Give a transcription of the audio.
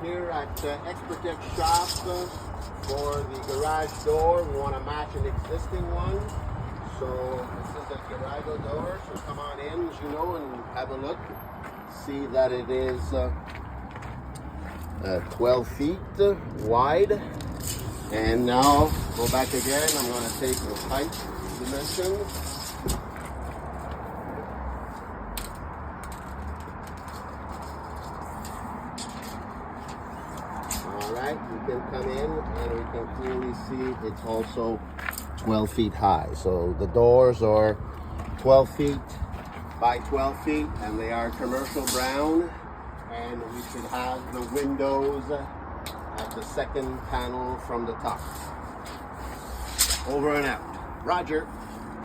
here at XPERTEK shop for the garage door. We want to match an existing one. So this is the garage door. So come on in, as you know, and have a look. See that it is 12 feet wide. And now go back again. I'm going to take the height dimensions. Alright, we can come in and we can clearly see it's also 12 feet high. So the doors are 12 feet by 12 feet and they are commercial brown. And we should have the windows at the second panel from the top. Over and out. Roger.